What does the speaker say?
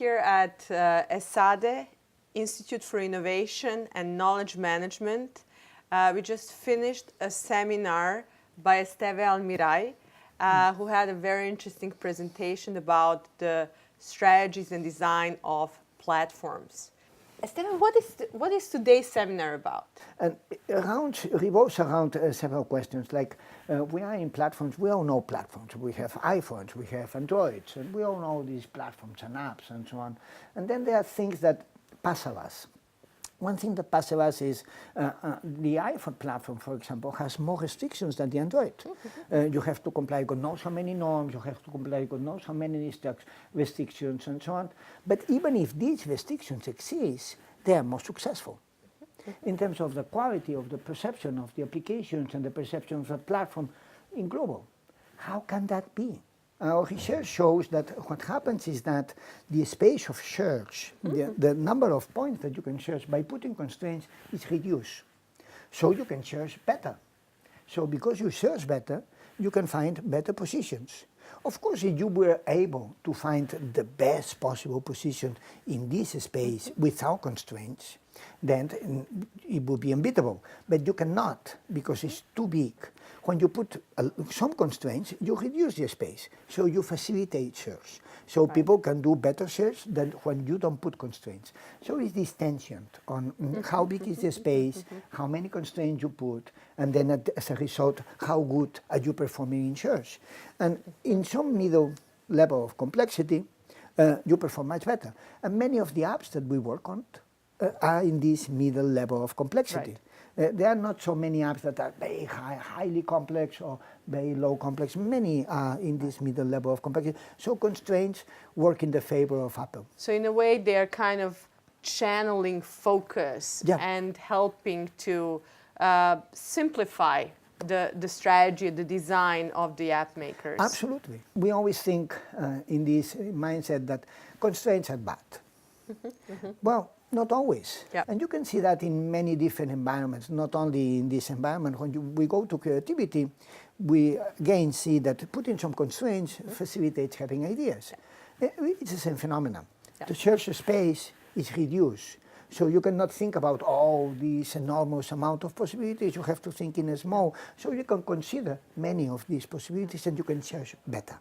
here at ESADE Institute for Innovation and Knowledge Management. We just finished a seminar by Esteve Almirall, who had a very interesting presentation about the strategies and design of platforms. Esteve, what is today's seminar about? And revolves around several questions, like we are in platforms, we all know platforms. We have iPhones, we have Androids, and we all know these platforms and apps and so on. And then there are things that puzzle us. One thing that puzzles us is the iPhone platform, for example, has more restrictions than the Android. You have to comply with knows how many norms, you have to comply with knows how many restrictions and so on. But even if these restrictions exist, they are more successful. In terms of the quality of the perception of the applications and the perception of the platform in global. How can that be? Our research shows that what happens is that the space of search, the number of points that you can search by putting constraints is reduced. So you can search better. So because you search better, you can find better positions. Of course, if you were able to find the best possible position in this space without constraints, then it would be unbeatable. But you cannot, because it's too big. When you put some constraints, you reduce the space, so you facilitate search. So people can do better search than when you don't put constraints. So it's this tension on how big is the space, how many constraints you put, and then as a result, how good are you performing in search. And in some middle level of complexity, you perform much better. And many of the apps that we work on are in this middle level of complexity. Right. There are not so many apps that are very highly complex or very low complex. Many are in this middle level of complexity. So constraints work in the favor of Apple. So in a way, they are kind of channeling focus and helping to simplify the strategy, the design of the app makers. Absolutely. We always think in this mindset that constraints are bad. Well, not always. Yep. And you can see that in many different environments, not only in this environment. When we go to creativity, we again see that putting some constraints facilitates having ideas. It's the same phenomenon. The search space is reduced. So you cannot think about all these enormous amount of possibilities. You have to think in a small. So you can consider many of these possibilities and you can search better.